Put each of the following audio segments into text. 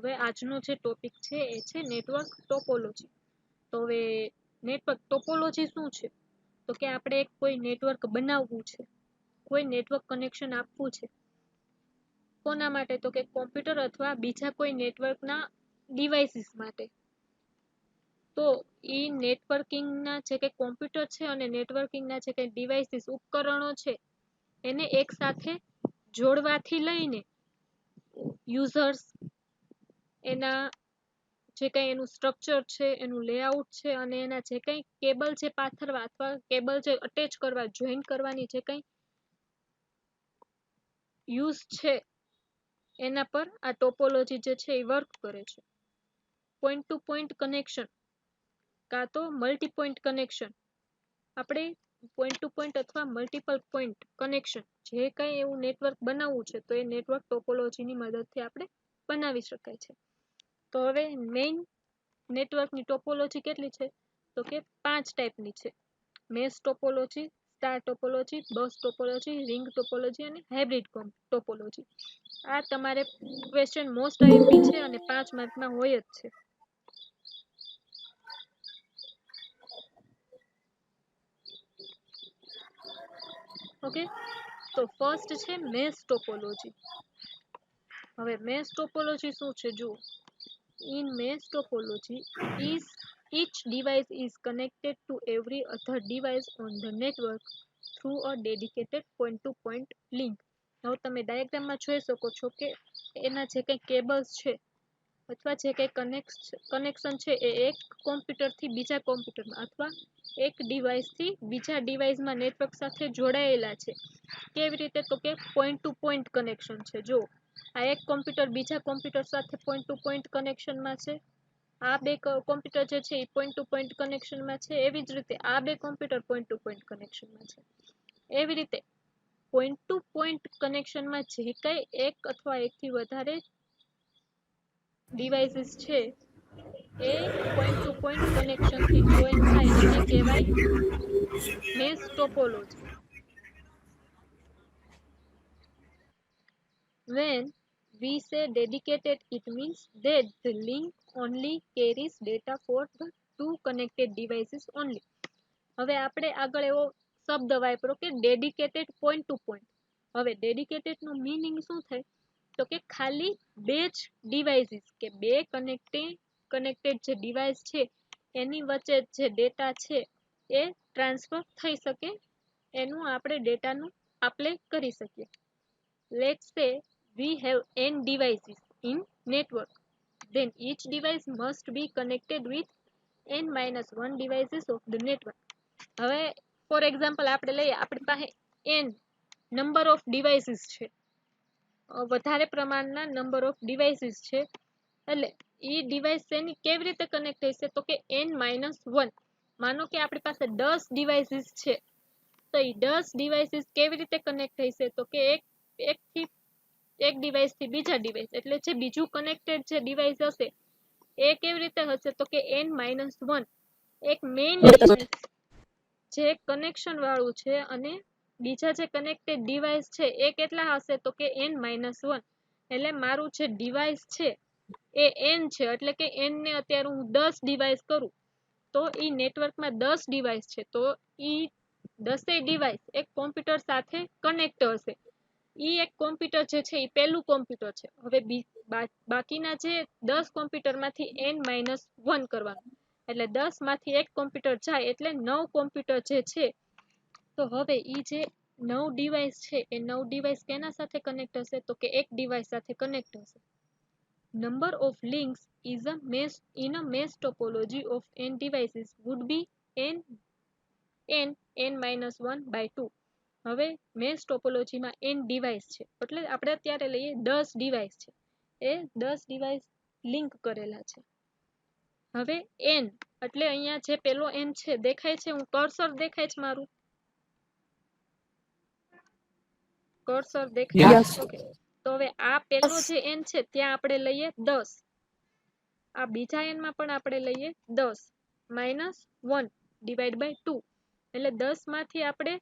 હવે આજનો જે ટોપિક છે એ છે નેટવર્ક ટોપોલોજી. તો હવે નેટવર્ક ટોપોલોજી શું છે? તો કે આપણે કોઈ નેટવર્ક બનાવવું છે, કોઈ નેટવર્ક કનેક્શન આપવું છે. કોના માટે? તો કે કોમ્પ્યુટર અથવા બીજા કોઈ નેટવર્કના ડિવાઇસીસ માટે. તો એ નેટવર્કિંગના જે કંઈ કોમ્પ્યુટર છે અને નેટવર્કિંગના જે કંઈ ડિવાઇસીસ ઉપકરણો છે એને એક સાથે જોડવાથી લઈને યુઝર્સ, એના જે કંઈ એનું સ્ટ્રક્ચર છે, એનું લેઆઉટ છે અને એના જે કંઈ કેબલ છે પાથરવા અથવા કેબલ જે અટેચ કરવા, જોઈન કરવાની જે કંઈ યુઝ છે એના પર આ ટોપોલોજી જે છે એ વર્ક કરે છે. પોઈન્ટ ટુ પોઈન્ટ કનેક્શન કાં તો મલ્ટી પોઈન્ટ કનેક્શન. આપણે પોઈન્ટ ટુ પોઈન્ટ અથવા મલ્ટિપલ પોઈન્ટ કનેક્શન જે કંઈ એવું નેટવર્ક બનાવવું છે તો એ નેટવર્ક ટોપોલોજીની મદદથી આપણે બનાવી શકાય છે. તો હવે મેઇન નેટવર્કની ટોપોલોજી કેટલી છે? તો કે 5 ટાઈપની છે. મેશ ટોપોલોજી, સ્ટાર ટોપોલોજી, બસ ટોપોલોજી, રિંગ ટોપોલોજી અને હાઇબ્રિડ ટોપોલોજી. આ તમારે ક્વેશ્ચન મોસ્ટ આઈએમપી છે અને 5 માર્કમાં હોય જ છે. ઓકે, તો ફર્સ્ટ છે મેશ ટોપોલોજી. હવે મેશ ટોપોલોજી શું છે જુઓ. In mesh topology, each device is connected to every other device on the network through a dedicated point-to-point link. હવે તમે ડાયાગ્રામમાં જોઈ શકો છો કે એના જે કંઈ કેબલ્સ છે અથવા જે કંઈ કનેક્શન છે એ એક કોમ્પ્યુટરથી બીજા કોમ્પ્યુટરમાં અથવા એક ડિવાઇસથી બીજા ડિવાઇસમાં નેટવર્ક સાથે જોડાયેલા છે. કેવી રીતે? તો કે પોઈન્ટ ટુ પોઈન્ટ કનેક્શન છે. જો આ એક કોમ્પ્યુટર બીજા કોમ્પ્યુટર સાથે પોઈન્ટ ટુ પોઈન્ટ કનેક્શનમાં છે, આ બે કોમ્પ્યુટર જે છે એ પોઈન્ટ ટુ પોઈન્ટ કનેક્શનમાં છે, એવી જ રીતે આ બે કોમ્પ્યુટર પોઈન્ટ ટુ પોઈન્ટ કનેક્શનમાં છે. એવી રીતે પોઈન્ટ ટુ પોઈન્ટ કનેક્શનમાં જે કંઈ એક અથવા એકથી વધારે ડિવાઇસીસ છે એ પોઈન્ટ ટુ પોઈન્ટ કનેક્શનથી જોઈન થાય એને કહેવાય mesh topology. When we say dedicated, it means that the link only carries data for the two connected devices only. હવે આપણે આગળ એવો શબ્દ વાપરો કે ડેડિકેટેડ પોઈન્ટ ટુ પોઈન્ટ. હવે ડેડિકેટેડ નો મીનિંગ શું થાય? તો કે ખાલી બે જ ડિવાઇસીસ કે બે કનેક્ટેડ જે ડિવાઇસ છે એની વચ્ચે જે ડેટા છે એ ટ્રાન્સફર થઈ શકે, એનું આપણે ડેટાનું આપલે કરી શકીએ. Let's say we have n devices in network, then each device must be connected with n-1 devices of the network. હવે ફોર એક્ઝામ્પલ આપણે લઈએ, આપણી પાસે n નંબર ઓફ ડિવાઇસીસ છે, વધારે પ્રમાણના નંબર ઓફ ડિવાઇસીસ છે, એટલે એ ડિવાઇસ એની કેવી રીતે કનેક્ટ થશે? તો કે n-1. માનો કે આપણી પાસે 10 ડિવાઇસીસ છે, તો એ 10 ડિવાઇસીસ કેવી રીતે કનેક્ટ થશે? તો કે એક ડિવાઇસ થી બીજા ડિવાઇસ, એટલે જે બીજું કનેક્ટેડ જે ડિવાઇસ હશે એ કેવી રીતે હશે? તો કે n-1. એક મેઇન ડિવાઇસ જે કનેક્શન વાળું છે અને બીજા જે કનેક્ટેડ ડિવાઇસ છે એ કેટલા હશે? તો કે n-1. એટલે મારું જે ડિવાઇસ છે એ n છે, એટલે કે n ને અત્યારે હું 10 ડિવાઇસ કરું તો એ નેટવર્કમાં 10 ડિવાઇસ છે, તો એ 10 ડિવાઇસ એક કોમ્પ્યુટર સાથે કનેક્ટ હશે. ઈ એક કોમ્પ્યુટર જે છે એ પહેલું કોમ્પ્યુટર છે. હવે બાકીના જે 10 કોમ્પ્યુટરમાંથી n-1 કરવાનું, એટલે 10 માંથી એક કોમ્પ્યુટર જાય એટલે 9 કોમ્પ્યુટર જે છે. તો હવે ઈ જે 9 ડિવાઇસ છે એ 9 ડિવાઇસ કેના સાથે કનેક્ટ હશે? તો કે એક ડિવાઇસ સાથે કનેક્ટ હશે. Number of links is a mesh in a mesh topology of n devices would be n-1/2. હવે મેશ ટોપોલોજીમાં n ડિવાઇસ છે, એટલે આપણે અત્યારે લઈએ 10 ડિવાઇસ છે, એ 10 ડિવાઇસ લિંક કરેલા છે. હવે n એટલે અહીંયા જે પેલો n છે દેખાય છે, હું કર્સર દેખાય છે, મારું કર્સર દેખાય છે. ઓકે, તો હવે આ પેલો જે n છે ત્યાં આપણે લઈએ 10, આ બીજા n માં પણ આપણે લઈએ 10 -1 ડિવાઈડ બાય 2, એટલે 10 માંથી આપણે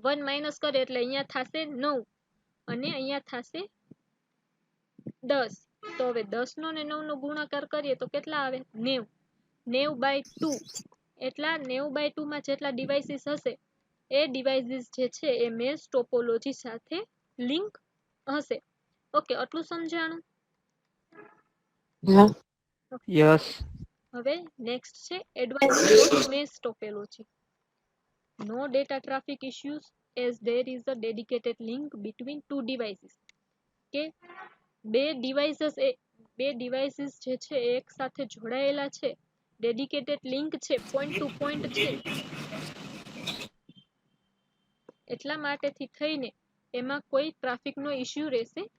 1 માઇનસ કરીએ એટલે અહીંયા થશે 9 અને અહીંયા થશે 10. તો હવે 10 નો ને 9 નો ગુણાકાર કરીએ તો કેટલા આવે 90 90/2 એટલા 90/2 માં જેટલા ડિવાઇસીસ હશે એ ડિવાઇસીસ જે છે એ મેશ ટોપોલોજી સાથે લિંક હશે ઓકે આટલું સમજાણું હા યસ હવે નેક્સ્ટ છે advantage of mesh topology no data traffic issues as there is a dedicated link between two devices કે બે ડિવાઇસીસ જે છે એક સાથે જોડાયેલા છે ડેડિકેટેડ લિંક છે પોઈન્ટ ટુ પોઈન્ટ છે એટલા માટેથી થઈને એમાં કોઈ ટ્રાફિકનો ઇશ્યુ રહેશે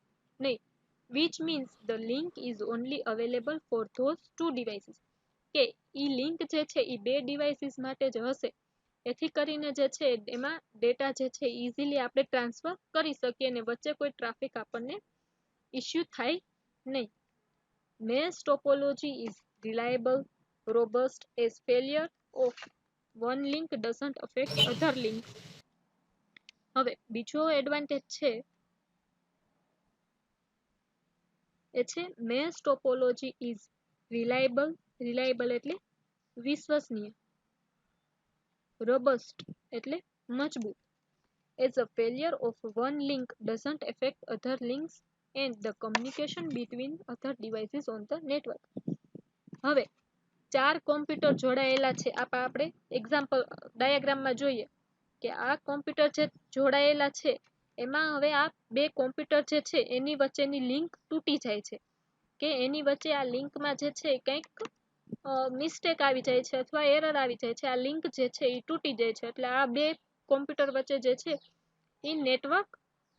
નહીં which means the link is only available for those two devices કે ઈ લિંક જે છે ઈ બે ડિવાઇસીસ માટે જ હશે એથી કરીને જે છે એમાં ડેટા જે છે ઈઝીલી આપણે ટ્રાન્સફર કરી શકીએ અને વચ્ચે કોઈ ટ્રાફિક આપણને ઇશ્યુ થાય નહીં mesh topology is reliable robust as failure of one link doesn't affect other links હવે બીજો એડવાન્ટેજ છે એ છે mesh topology is reliable એટલે વિશ્વસનીય robust એટલે મજબૂત as a failure of one link doesn't affect other links and the communication between other devices on the network હવે ચાર કોમ્પ્યુટર જોડાયેલા છે આપણે એક્ઝામ્પલ ડાયાગ્રામમાં જોઈએ કે આ કોમ્પ્યુટર જે જોડાયેલા છે એમાં હવે આ બે કોમ્પ્યુટર જે છે એની વચ્ચેની લિંક તૂટી જાય છે કે એની વચ્ચે આ લિંકમાં જે છે કંઈક મિસ્ટેક આવી જાય છે અથવા એરર આવી જાય છે આ લિંક જે છે એ તૂટી જાય છે એટલે આ બે કોમ્પ્યુટર વચ્ચે જે છે એ નેટવર્ક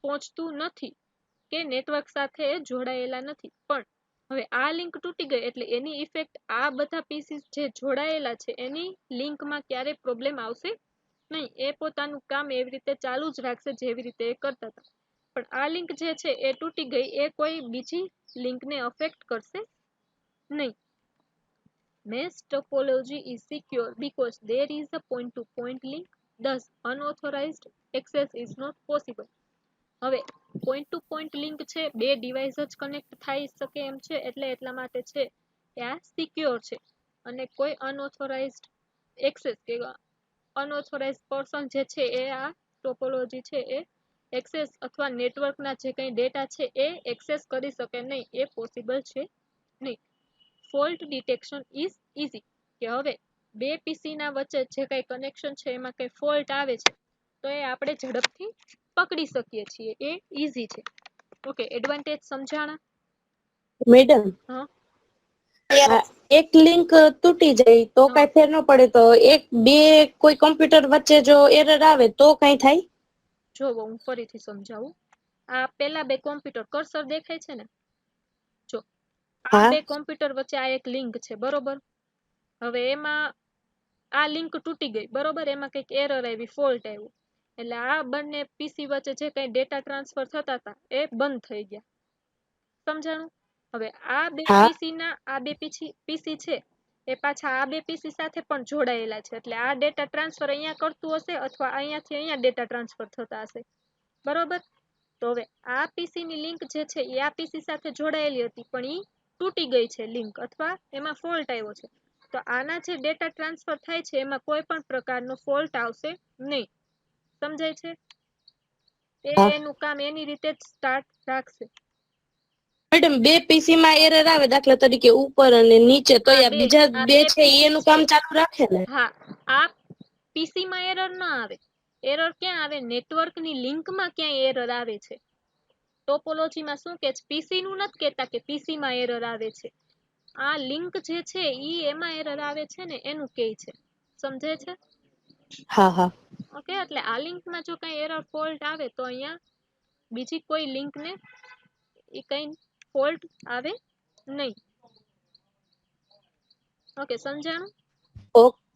પહોંચતું નથી કે નેટવર્ક સાથે જોડાયેલા નથી પણ હવે આ લિંક તૂટી ગઈ એટલે એની ઇફેક્ટ આ બધા પીસીસ જે જોડાયેલા છે એની લિંકમાં ક્યારેય પ્રોબ્લેમ આવશે નહીં એ પોતાનું કામ એવી રીતે ચાલુ જ રાખશે જેવી રીતે એ કરતા હતા પણ આ લિંક જે છે એ તૂટી ગઈ એ કોઈ બીજી લિંકને અફેક્ટ કરશે નહીં mesh topology is secure because there is a point to point link thus unauthorized access is not possible હવે પોઈન્ટ ટુ પોઈન્ટ લિંક છે બે ડિવાઇસ જ કનેક્ટ થઈ શકે એમ છે એટલે એટલા માટે છે કે આ સિક્યોર છે અને કોઈ અનઓથોરાઇઝ્ડ એક્સેસ કે અનઓથોરાઇઝ્ડ પર્સન જે છે એ આ ટોપોલોજી છે એ એક્સેસ અથવા નેટવર્કના જે કંઈ ડેટા છે એ એક્સેસ કરી શકે નહીં એ પોસિબલ છે નહીં ફોલ્ટ ડિટેક્શન ઇઝ ઇઝી કે હવે બે પીસીના વચ્ચે જે કંઈ કનેક્શન છે એમાં કંઈ ફોલ્ટ આવે છે તો એ આપણે ઝડપથી પકડી શકીએ છીએ એ ઈઝી છે ઓકે એડવાન્ટેજ સમજાણા મેડમ હા એક લિંક તૂટી જાય તો કઈ ફેર ન પડે તો એક બે કોઈ કોમ્પ્યુટર વચ્ચે જો એરર આવે તો કઈ થાય જો હું ફરીથી સમજાવું આ પેલા બે કોમ્પ્યુટર કર્સર દેખાય છે ને જો આ બે કોમ્પ્યુટર વચ્ચે આ એક લિંક છે બરોબર હવે એમાં આ લિંક તૂટી ગઈ બરોબર એમાં કંઈક એરર આવી ફોલ્ટ આવ્યો એટલે આ બંને પીસી વચ્ચે જે કંઈ ડેટા ટ્રાન્સફર થતા હતા એ બંધ થઈ ગયા સમજાણું હવે આ બે પીસી છે એ પાછા આ બે પીસી સાથે પણ જોડાયેલા છે એટલે આ ડેટા ટ્રાન્સફર અહીંયા કરતું હશે અથવા અહીંયાથી અહીંયા ડેટા ટ્રાન્સફર થતા હશે બરોબર તો હવે આ પીસી ની લિંક જે છે એ આ પીસી સાથે જોડાયેલી હતી પણ એ તૂટી ગઈ છે લિંક અથવા એમાં ફોલ્ટ આવ્યો છે તો આના જે ડેટા ટ્રાન્સફર થાય છે એમાં કોઈ પણ પ્રકારનો ફોલ્ટ આવશે નહીં સમજાય છે એનું કામ એની રીતે જ સ્ટાર્ટ રાખશે મેડમ બે પીસી માં એરર આવે દાખલા તરીકે ઉપર અને નીચે તો આ બીજા બે છે એનું કામ ચાલુ રાખે ને હા આ પીસી માં એરર ના આવે એરર ક્યાં આવે નેટવર્ક ની લિંક માં ક્યાંય એરર આવે છે ટોપોલોજી માં શું કે પીસી નું નથી કહેતા કે પીસી માં એરર આવે છે આ લિંક જે છે ઈ એમાં એરર આવે છે ને એનું કહે છે સમજે છે હા હા ઓકે એટલે આ લિંક માં જો કઈ એરર ફોલ્ટ આવે તો અહીંયા બીજી કોઈ લિંક ને એ કઈ ફોલ્ટ આવે નહીં ઓકે સમજાણું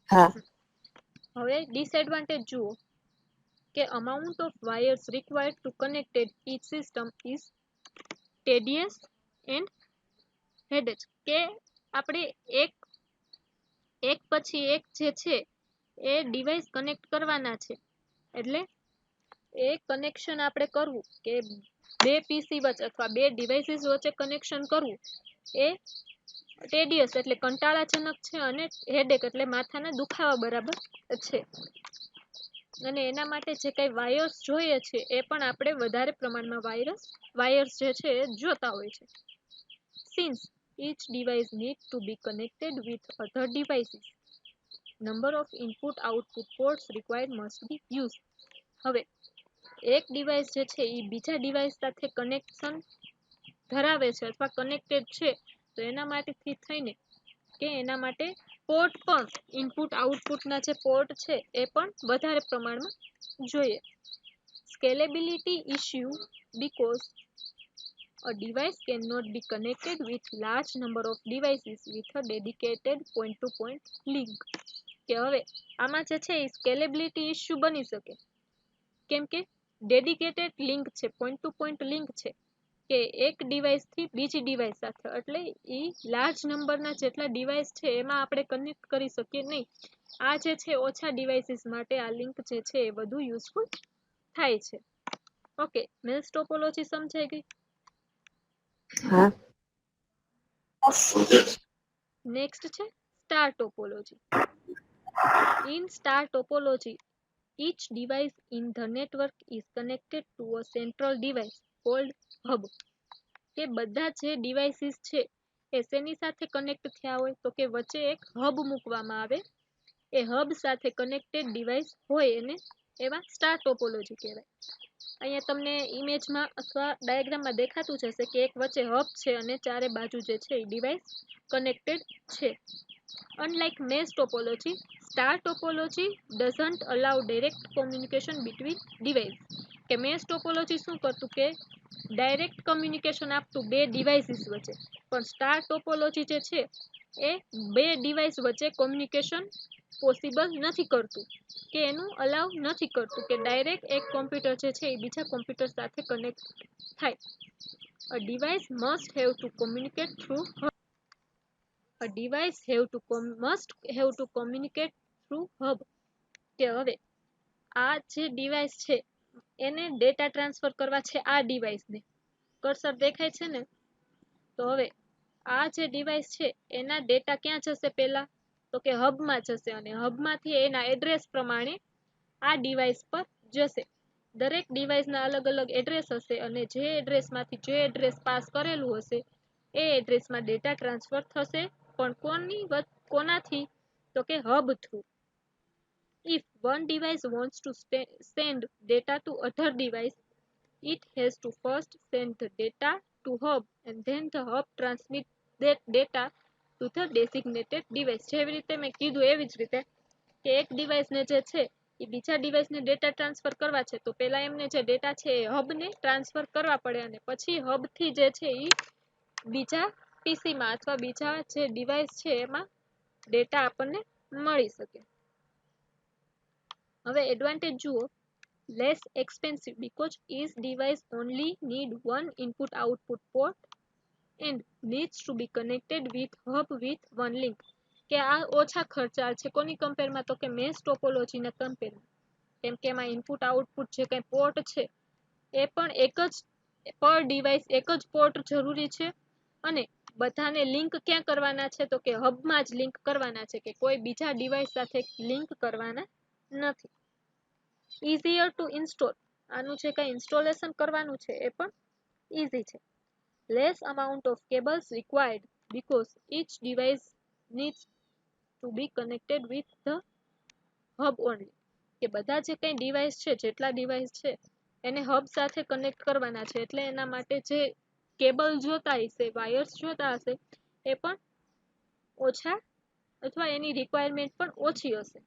હા હવે ડિસએડવાન્ટેજ જુઓ કે amount of wires required to connect each system is tedious and headache કે આપણે એક પછી એક જે છે એ ડિવાઇસ કનેક્ટ કરવાના છે એટલે એ કનેક્શન આપણે કરવું કે બે પીસી વચ્ચે અથવા બે ડિવાઇસીસ વચ્ચે કનેક્શન કરવું એ ટેડિયસ એટલે કંટાળાજનક છે અને હેડેક એટલે માથાના દુખાવા બરાબર છે. અને એના માટે જે કઈ વાયર્સ જોઈએ છે એ પણ આપણે વધારે પ્રમાણમાં વાયર્સ જે છે એ જોતા હોય છે. Since each device needs to be connected with other devices, number of input output ports required must be used. હવે એક ડિવાઇસ જે છે એ બીજા ડિવાઇસ સાથે કનેક્શન ધરાવે છે અથવા કનેક્ટેડ છે તો એના માટેથી થઈને કે એના માટે પોર્ટ પણ ઇનપુટ આઉટપુટના જે પોર્ટ છે એ પણ વધારે પ્રમાણમાં જોઈએ. Scalability issue because a device cannot be connected with large number of devices with a dedicated point-to-point link. કે હવે આમાં જે છે એ સ્કેલેબિલિટી ઇશ્યુ બની શકે કેમ કે ડેડિકેટેડ લિંક છે, પોઈન્ટ ટુ પોઈન્ટ લિંક છે કે એક ડિવાઇસ થી બીજી ડિવાઇસ સાથે એટલે એ લાર્જ નંબરના જેટલા ડિવાઇસ છે એમાં આપણે કનેક્ટ કરી શકીએ નહીં. આ જે છે ઓછા ડિવાઇસીસ માટે આ લિંક જે છે એ વધુ યુઝફુલ થાય છે. ઓકે, મેલ્સ ટોપોલોજી સમજાઈ ગઈ? હા. નેક્સ્ટ છે star topology. In star topology, each device in the network is connected to a central device called hub. કે બધા જે ડિવાઇસીસ છે એ શેની સાથે કનેક્ટ થયા હોય તો કે વચ્ચે એક હબ મૂકવામાં આવે. એ હબ સાથે કનેક્ટેડ ડિવાઇસ હોય એને એવા સ્ટાર ટોપોલોજી કહેવાય. અહીંયા તમને ઇમેજમાં અથવા ડાયાગ્રામમાં દેખાતું જ હશે કે એક વચ્ચે હબ છે અને ચારે બાજુ જે છે એ ડિવાઇસ કનેક્ટેડ છે. Unlike mesh topology, star topology doesn't allow direct communication between devices. કે mesh topology શું કરતું કે ડાયરેક્ટ કમ્યુનિકેશન આપતું બે ડિવાઇસીસ વચ્ચે, પણ સ્ટાર ટોપોલોજી જે છે એ બે ડિવાઇસ વચ્ચે કોમ્યુનિકેશન પોસિબલ નથી કરતું કે એનું અલાઉ નથી કરતું કે ડાયરેક્ટ એક કોમ્પ્યુટર જે છે એ બીજા કોમ્પ્યુટર સાથે કનેક્ટ થાય. A device must have to communicate through hub. કે હવે આ જે ડિવાઇસ છે એને ડેટા ટ્રાન્સફર કરવા છે આ ડિવાઇસને. કર્સર દેખાય છે ને? તો હવે આ જે ડિવાઇસ છે એના ડેટા ક્યાં જશે પહેલા તો કે હબમાં જશે અને હબમાંથી એના એડ્રેસ પ્રમાણે આ ડિવાઇસ પર જશે. દરેક ડિવાઇસના અલગ અલગ એડ્રેસ હશે અને જે એડ્રેસમાંથી જે એડ્રેસ પાસ કરેલું હશે એ એડ્રેસમાં ડેટા ટ્રાન્સફર થશે, પણ કોનાથી તો કે hub through. If one device wants to send data to other device, it has to first send the data to hub and then the hub transmit that data to the designated device. જેવી રીતે મેં કીધું એવી જ રીતે કે એક ડિવાઇસને જે છે એ બીજા ડિવાઇસને ડેટા ટ્રાન્સફર કરવા છે તો પહેલા એમને જે ડેટા છે એ હબને ટ્રાન્સફર કરવા પડે અને પછી હબથી જે છે એ બીજા પીસીમાં અથવા બીજા જે ડિવાઇસ છે એમાં ડેટા આપણને મળી શકે. હવે એડવાન્ટેજ જુઓ. Less expensive because each device only need one input output port and needs to be connected with hub with one link. કે આ ઓછા ખર્ચાળ છે કોની કમ્પેરમાં તો કે મેશ ટોપોલોજીના કમ્પેરમાં. કેમ કે એમાં ઇનપુટ આઉટપુટ જે કંઈ પોર્ટ છે એ પણ એક જ પર ડિવાઇસ એક જ પોર્ટ જરૂરી છે અને બધાને લિંક ક્યાં કરવાના છે તો કે હબમાં જ લિંક કરવાના છે કે કોઈ બીજા ડિવાઇસ સાથે લિંક કરવાના નથી. Easier to install. આનું જે કંઈ ઇન્સ્ટોલેશન કરવાનું છે એ પણ ઈઝી છે. Less amount of cables required because each device needs to be connected with the hub only. કે બધા જે કંઈ ડિવાઇસ છે જેટલા ડિવાઇસ છે એને હબ સાથે કનેક્ટ કરવાના છે એટલે એના માટે જે કેબલ જોતા હશે, વાયર્સ જોતા હશે એ પણ ઓછા અથવા એની રિક્વાયરમેન્ટ પણ ઓછી હશે.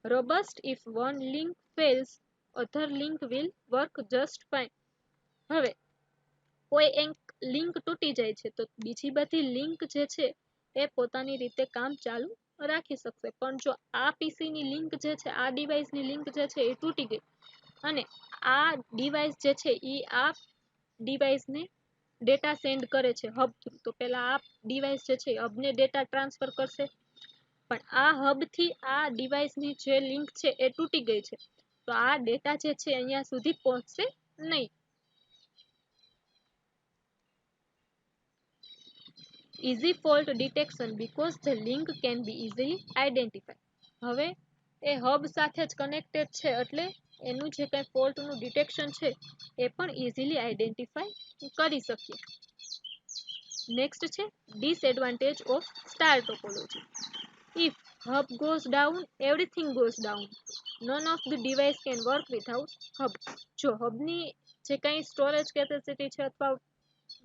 Robust if one link fails, other link will work just fine. હવે કોઈ એક લિંક તૂટી જાય છે તો બીજી બધી લિંક જે છે એ પોતાની રીતે કામ ચાલુ રાખી શકશે, પણ જો આ પીસીની લિંક જે છે આ ડિવાઇસની લિંક જે છે એ તૂટી ગઈ અને આ ડિવાઇસ જે છે એ આ ડિવાઇસને ડેટા સેન્ડ કરે છે હબ થ્રુ, તો પહેલા આ ડિવાઇસ જે છે હબને ડેટા ટ્રાન્સફર કરશે, પણ આ હબથી આ ડિવાઇસની જે લિંક છે એ તૂટી ગઈ છે તો આ ડેટા જે છે અહીંયા સુધી પહોંચશે નહીં. easy fault detection because the link can be easily identified. હવે એ હબ સાથે જ કનેક્ટેડ છે એટલે એનું જે કઈ ફોલ્ટ નું ડિટેક્શન છે એ પણ ઇઝીલી આઈડેન્ટિફાઈ કરી શકીએ. નેક્સ્ટ છે disadvantage of star topology. If hub goes down, everything goes down. None of the device can work without hub. જો હબની જે કઈ સ્ટોરેજ કેપેસિટી છે અથવા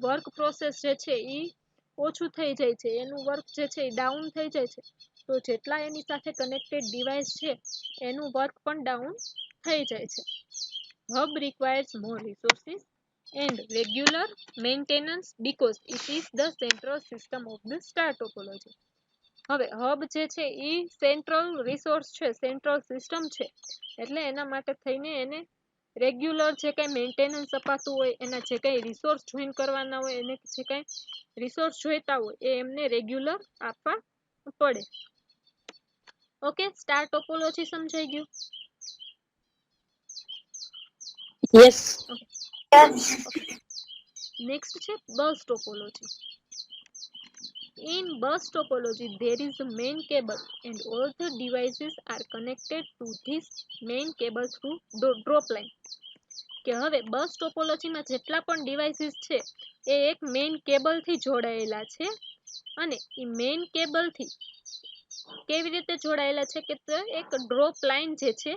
વર્ક પ્રોસેસ જે છે એ ઓછું થઈ જાય છે, એનું વર્ક જે છે એ ડાઉન થઈ જાય છે, તો જેટલા એની સાથે કનેક્ટેડ ડિવાઇસ છે એનું વર્ક પણ ડાઉન થઈ જાય છે. Hub requires more resources and regular maintenance because it is the central system of the star topology. હવે હબ જે છે એ સેન્ટ્રલ રિસોર્સ છે, સેન્ટ્રલ સિસ્ટમ છે, એટલે એના માટે થઈને એને રેગ્યુલર જે કઈ મેન્ટેનન્સ અપાતું હોય, એના જે કઈ રિસોર્સ જોઈન કરવાના હોય, એને જે કઈ રિસોર્સ જોઈતા હોય એ એમને રેગ્યુલર આપવા પડે. ઓકે, સ્ટાર ટોપોલોજી સમજાઈ ગયું? યસ. નેક્સ્ટ છે બસ topology. In bus topology, there is a main cable and all the devices are connected to this main cable through drop line. કે હવે બસ ટોપોલોજીમાં જેટલા પણ ડિવાઇસીસ છે એ એક મેઇન કેબલથી જોડાયેલા છે અને એ મેઇન કેબલથી કેવી રીતે જોડાયેલા છે કે એક ડ્રોપ લાઇન જે છે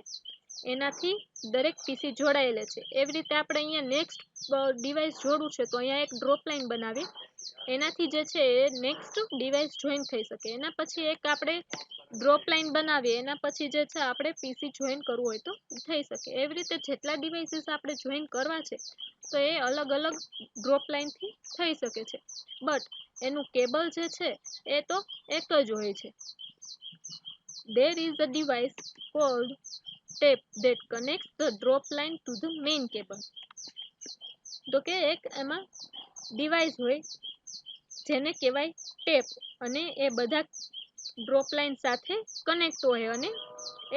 એનાથી દરેક પીસી જોડાયેલા છે. એવી રીતે આપણે અહીંયા નેક્સ્ટ ડિવાઇસ જોડવું છે તો અહીંયા એક ડ્રોપ લાઇન બનાવી એનાથી જે છે એ નેક્સ્ટ ડિવાઇસ જોઈન થઈ શકે. એના પછી એક આપણે ડ્રોપ લાઇન બનાવીએ, એના પછી જે છે આપણે પીસી જોઈન કરવું હોય તો થઈ શકે. એવી રીતે જેટલા ડિવાઇસીસ આપણે જોઈન કરવા છે તો એ અલગ અલગ ડ્રોપ લાઇનથી થઈ શકે છે, બટ એનું કેબલ જે છે એ તો એક જ હોય છે. There is a device called tape that connects the drop line to the main cable. તો કે એક એમાં ડિવાઇસ હોય જેને કહેવાય ટેપ અને એ બધા ડ્રોપ લાઇન સાથે કનેક્ટ હોય અને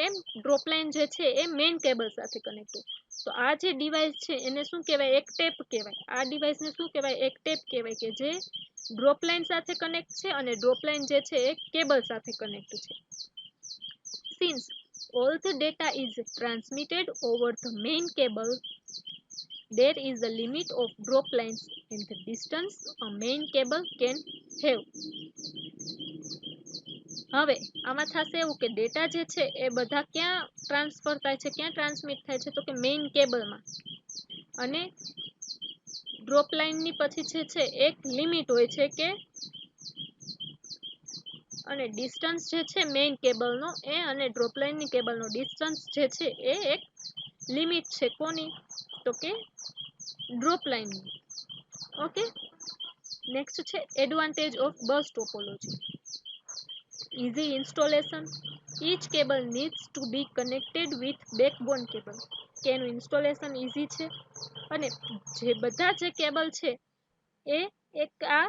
એ ડ્રોપ લાઇન જે છે એ મેઇન કેબલ સાથે કનેક્ટ હોય. તો આ જે ડિવાઇસ છે એને શું કહેવાય? એક ટેપ કહેવાય. આ ડિવાઇસને શું કહેવાય? એક ટેપ કહેવાય કે જે ડ્રોપ લાઇન સાથે કનેક્ટ છે અને ડ્રોપ લાઇન જે છે એ કેબલ સાથે કનેક્ટ છે. Since all the data is transmitted over the main cable, there is a limit of drop lines and the distance a main cable can have. હવે આમાં થશે એવું કે ડેટા જે છે એ બધા ક્યાં ટ્રાન્સફર થાય છે, ક્યાં ટ્રાન્સમિટ થાય છે? તો કે મેઇન કેબલમાં. અને ડ્રોપ લાઇનની પછી જે છે એક લિમિટ હોય છે કે અને ડિસ્ટન્સ જે છે મેઇન કેબલનો એ અને ડ્રોપ લાઇનની કેબલનો ડિસ્ટન્સ જે છે એ એક લિમિટ છે. કોની? તો કે ડ્રોપ લાઇનની. ઓકે, નેક્સ્ટ છે advantage of bus topology. Easy installation. Each cable needs to be connected with backbone cable. કે એનું ઇન્સ્ટોલેશન ઈઝી છે અને જે બધા જે કેબલ છે એ એક આ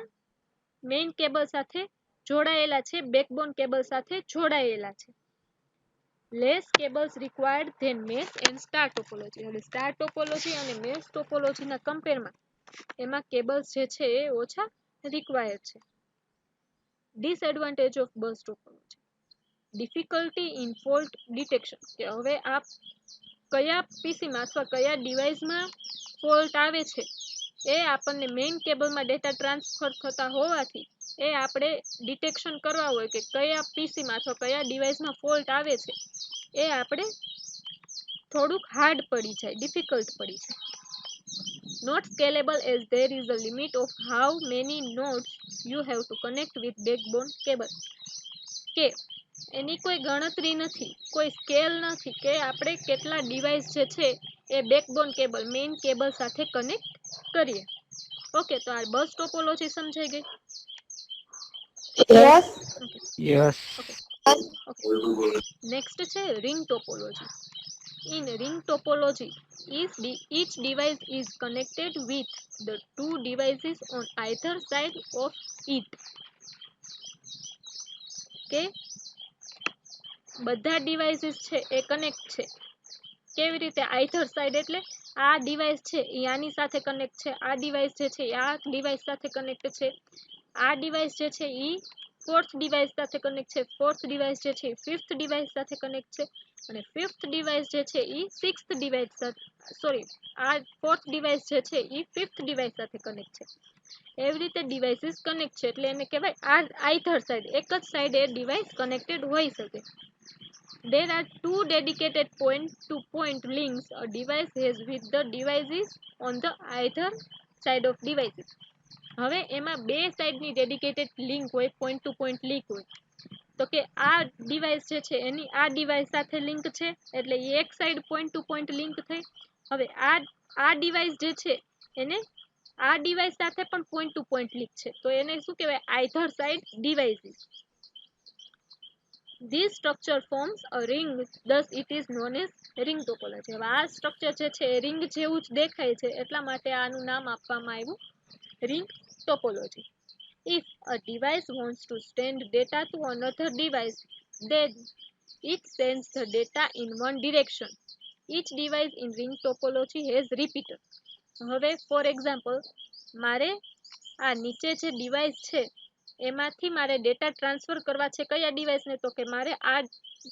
મેઇન કેબલ સાથે જોડાયેલા છે, બેકબોન કેબલ સાથે જોડાયેલા છે. Less cables required than mesh and star topology. હવે સ્ટાર ટોપોલોજી અને મેશ ટોપોલોજીના કમ્પેરમાં એમાં કેબલ્સ જે છે એ ઓછા રિક્વાયર્ડ છે. Disadvantage of bus topology. Difficulty in fault detection. કે હવે આ કયા પીસીમાં અથવા કયા ડિવાઇસમાં ફોલ્ટ આવે છે એ આપણને મેઇન કેબલમાં ડેટા ટ્રાન્સફર થતા હોવાથી એ આપણે ડિટેક્શન કરવા હોય કે કયા પીસીમાં અથવા કયા ડિવાઇસમાં ફોલ્ટ આવે છે એ આપણે થોડુંક હાર્ડ પડી જાય, ડિફિકલ્ટ પડી જાય. Not scalable as there is a limit of how many nodes you have to connect with backbone cable. કે એની કોઈ ગણતરી નથી, કોઈ સ્કેલ નથી કે આપણે કેટલા ડિવાઇસ જે છે એ બેકબોન કેબલ મેઇન કેબલ સાથે કનેક્ટ કરીએ. ઓકે, તો આ બસ ટોપોલોજી સમજાઈ ગઈ? યસ. Yes. ઓકે, નેક્સ્ટ છે ring topology. In ring topology, each device is connected with the two devices on either side of it. કે બધા ડિવાઇસીસ છે એ કનેક્ટ છે. કેવી રીતે? આઈધર સાઈડ એટલે આ ડિવાઇસ છે એ આની સાથે કનેક્ટ છે, આ ડિવાઇસ જે છે આ ડિવાઇસ સાથે કનેક્ટ છે, આ ડિવાઇસ જે છે એ ફોર્થ ડિવાઇસ સાથે કનેક્ટ છે, ફોર્થ ડિવાઇસ જે છે એ ફિફ્થ ડિવાઇસ સાથે કનેક્ટ છે, અને ફિફ્થ ડિવાઇસ જે છે એ સિક્સ્થ ડિવાઇસ સાથે, સોરી, આ ફોર્થ ડિવાઇસ જે છે એ ફિફ્થ ડિવાઇસ સાથે કનેક્ટ છે. એવી રીતે ડિવાઇસીસ કનેક્ટ છે એટલે એને કહેવાય આ આઈધર સાઈડ, એક જ સાઈડ એ ડિવાઇસ કનેક્ટેડ હોઈ શકે. There are two dedicated point-to-point links a device has with the devices on the either side of devices. હવે એમાં બે સાઈડની ડેડિકેટેડ લિંક હોય, પોઈન્ટ ટુ પોઈન્ટ લિંક હોય. તો કે આ ડિવાઇસ જે છે એની આ ડિવાઇસ સાથે લિંક છે એટલે એક side point to point link થઈ. હવે આ ડિવાઇસ જે છે એને આ ડિવાઇસ સાથે પણ પોઈન્ટ ટુ પોઈન્ટ લિંક છે તો એને શું કહેવાય, either side devices. This structure forms a ring, thus it is known as ring topology. હવે આ સ્ટ્રક્ચર જે છે એ રિંગ જેવું જ દેખાય છે એટલા માટે આનું નામ આપવામાં આવ્યું ring topology. If a device wants to send data to another device, then it sends the data in one direction. Each device in ring topology has repeater. હવે ફોર એક્ઝામ્પલ, મારે આ નીચે જે ડિવાઇસ છે એમાંથી મારે ડેટા ટ્રાન્સફર કરવા છે કયા ડિવાઇસને, તો કે મારે આ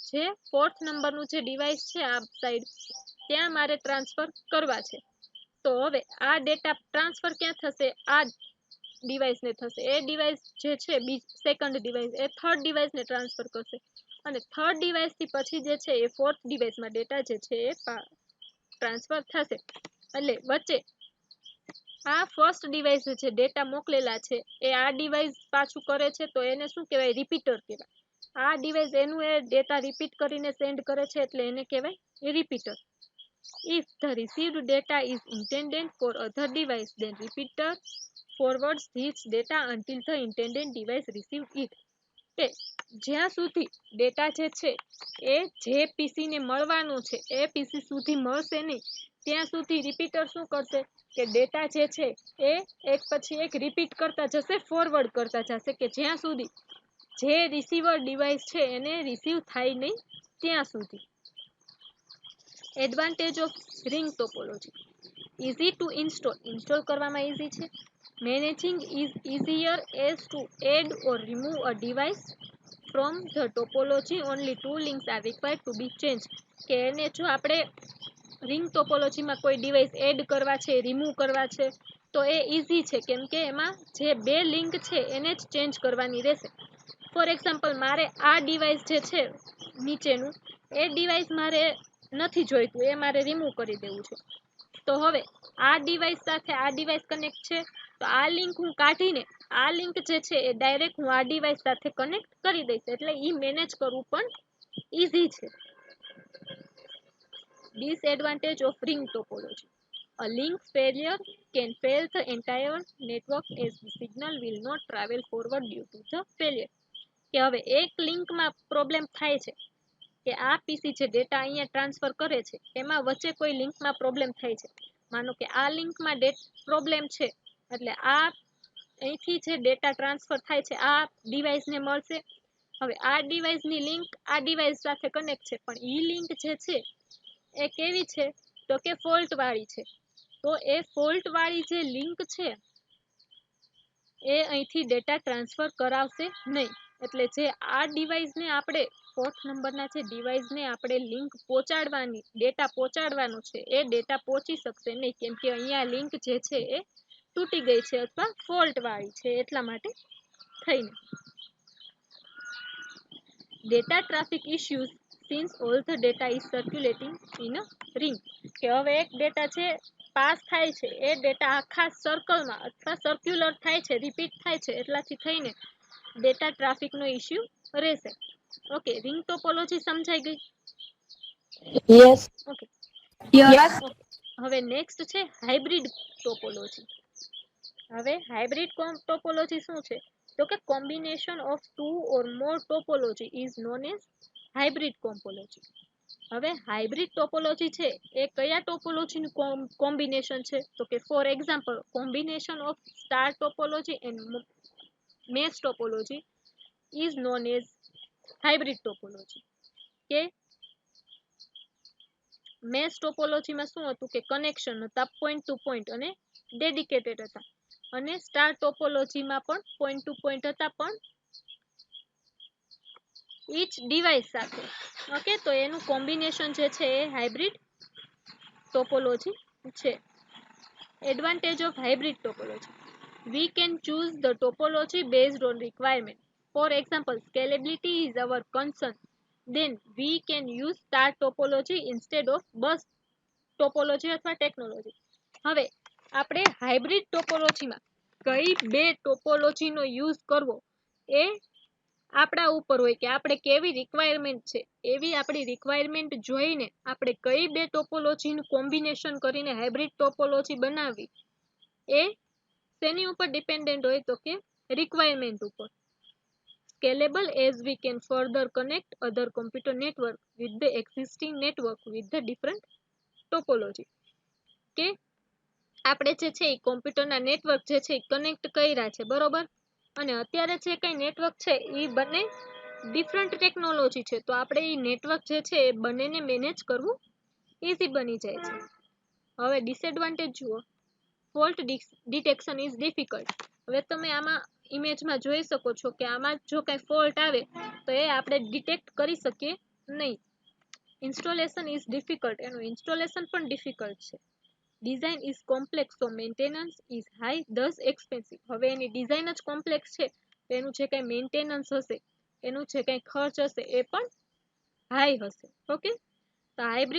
જે ફોર્થ નંબરનું જે ડિવાઇસ છે આ સાઈડ ત્યાં મારે ટ્રાન્સફર કરવા છે. તો હવે આ ડેટા ટ્રાન્સફર ક્યાં થશે, આ ડિવાઇસને થશે. એ ડિવાઇસ જે છે સેકન્ડ ડિવાઇસ એ થર્ડ ડિવાઇસને ટ્રાન્સફર કરશે, અને થર્ડ ડિવાઇસથી પછી જે છે એ ફોર્થ ડિવાઇસમાં ડેટા જે છે એ ટ્રાન્સફર થશે. એટલે વચ્ચે આ ફર્સ્ટ ડિવાઇસ જે ડેટા મોકલેલા છે એ આ ડિવાઇસ પાછું કરે છે તો એને શું કહેવાય, રિપીટર કહેવાય. આ ડિવાઇસ એનું એ ડેટા રિપીટ કરીને સેન્ડ કરે છે એટલે એને કહેવાય repeater. If the received data is intended for other device, then repeater forwards this data until the intended device receives it. કે જ્યાં સુધી ડેટા જે છે એ જે પીસી ને મળવાનું છે એ પીસી સુધી મળશે નહીં ત્યાં સુધી રિપીટર શું કરશે કે ડેટા જે છે એ એક પછી એક રિપીટ કરતા જશે, ફોરવર્ડ કરતા જશે કે જ્યાં સુધી જે રિસીવર ડિવાઇસ છે એને રિસીવ થાય નહીં ત્યાં સુધી. Advantage of ring topology: easy to install કરવામાં ઇઝી છે. Managing is easier as to add or remove a device from the topology. Only two links are required to be change. કે એને જો આપણે રિંગ ટોપોલોજીમાં કોઈ ડિવાઇસ એડ કરવા છે, remove કરવા છે તો એ ઇઝી છે, કેમ કે એમાં જે બે લિંક છે એને જ ચેન્જ કરવાની રહેશે. ફોર એક્ઝામ્પલ, મારે આ ડિવાઇસ જે છે નીચેનું એ ડિવાઇસ મારે નથી જોઈતું, એ મારે રિમૂવ કરી દેવું છે. તો હવે આ ડિવાઇસ સાથે આ ડિવાઇસ કનેક્ટ છે તો આ લિંક હું કાઢીને આ લિંક જે છે એ ડાયરેક્ટ હું આ ડિવાઇસ સાથે કનેક્ટ કરી દઈશ એટલે ઈ મેનેજ કરવું પણ ઇઝી છે. Disadvantage of ring topology: a link failure can fail the entire network as the signal will not travel forward due to the failure. કે હવે એક લિંકમાં પ્રોબ્લેમ થાય છે કે આ પીસી જે ડેટા અહીંયા ટ્રાન્સફર કરે છે એમાં વચ્ચે કોઈ લિંકમાં પ્રોબ્લેમ થાય છે. માનો કે આ લિંકમાં પ્રોબ્લેમ છે એટલે આ અહીંથી જે ડેટા ટ્રાન્સફર થાય છે આ ડિવાઇસને મળશે. હવે આ ડિવાઇસની લિંક આ ડિવાઇસ સાથે કનેક્ટ છે પણ ઈ લિંક જે છે એ કેવી છે તો કે ફોલ્ટ વાળી છે. તો એ ફોલ્ટ વાળી જે લિંક છે એ અહીંથી ડેટા ટ્રાન્સફર કરાવશે નહીં. એટલે જે આ ડિવાઇસને આપણે ફોર્થ નંબરના જે ડિવાઇસને આપણે લિંક પહોંચાડવાની, ડેટા પહોંચાડવાનો છે એ ડેટા પહોંચી શકશે નહીં, કેમ કે અહીંયા લિંક જે છે એ તૂટી ગઈ છે અથવા ફોલ્ટ વાળી છે એટલા માટે થઈને. Data traffic issues since all the data is circulating in a ring. કે હવે એક ડેટા છે પાસ થાય છે એ ડેટા આખા સર્કલમાં અથવા સર્ક્યુલર થાય છે, રિપીટ થાય છે એટલાથી થઈને ડેટા ટ્રાફિકનો ઇશ્યુ રહેશે. ઓકે, રિંગ ટોપોલોજી સમજાઈ ગઈ? યસ. ઓકે. યસ. હવે નેક્સ્ટ છે હાઇબ્રિડ ટોપોલોજી. હવે હાઇબ્રિડ ટોપોલોજી શું છે તો કે combination of two or more topology is known as hybrid topology. હવે હાઇબ્રિડ ટોપોલોજી છે એ કયા ટોપોલોજીનું કોમ્બિનેશન છે તો કે for example, combination of star topology and mesh topology is known as hybrid topology. કે મેશ ટોપોલોજીમાં શું હતું કે કનેક્શન હતા પોઈન્ટ ટુ પોઈન્ટ અને ડેડિકેટેડ હતા. અને સ્ટાર ટોપોલોજીમાં પણ પોઈન્ટ ટુ પોઈન્ટ હતા, પણ ઈચ ડિવાઇસ સાથે. ઓકે, તો એનું કોમ્બિનેશન જે છે એ હાઇબ્રિડ ટોપોલોજી છે. Advantage of hybrid topology: we can choose the topology based on requirement. For example, scalability is our concern, then we can use star topology instead of bus topology અથવા technology. હવે આપણે hybrid ટોપોલોજીમાં કઈ બે ટોપોલોજીનો use કરવો એ આપણા ઉપર હોય કે આપણે કેવી રિક્વાયરમેન્ટ છે, એવી આપણી રિક્વાયરમેન્ટ જોઈને આપણે કઈ બે ટોપોલોજીનું કોમ્બિનેશન કરીને હાઇબ્રિડ ટોપોલોજી બનાવવી એ શેની ઉપર ડિપેન્ડન્ટ હોય તો કે રિક્વાયરમેન્ટ ઉપર. Scalable as we can further connect other computer network with the existing network with the different topology. કે આપણે જે છે એ કોમ્પ્યુટરના નેટવર્ક જે છે એ કનેક્ટ કર્યા છે, બરોબર, અને અત્યારે જે કઈ નેટવર્ક છે એ બંને ડિફરન્ટ ટેકનોલોજી છે, તો આપણે એ નેટવર્ક જે છે એ બંનેને મેનેજ કરવું ઈઝી બની જાય છે. હવે ડિસએડવાન્ટેજ જુઓ. Fault detection is difficult. હવે તમે આમાં ઇમેજમાં જોઈ શકો છો કે આમાં જો કઈ ફોલ્ટ આવે તો એ આપણે ડિટેક્ટ કરી શકીએ નહીં. Installation is difficult. એનું ઇન્સ્ટોલેશન પણ ડિફિકલ્ટ છે. Design is complex, so maintenance is high, this expensive. હવે એની ડિઝાઇન જ કોમ્પ્લેક્સ છે, એનું જે કઈ મેન્ટેનન્સ હશે, એનું જે કઈ ખર્ચ હશે એ પણ હાઈ હશે. ઓકે, તો હાઇબ્રિડ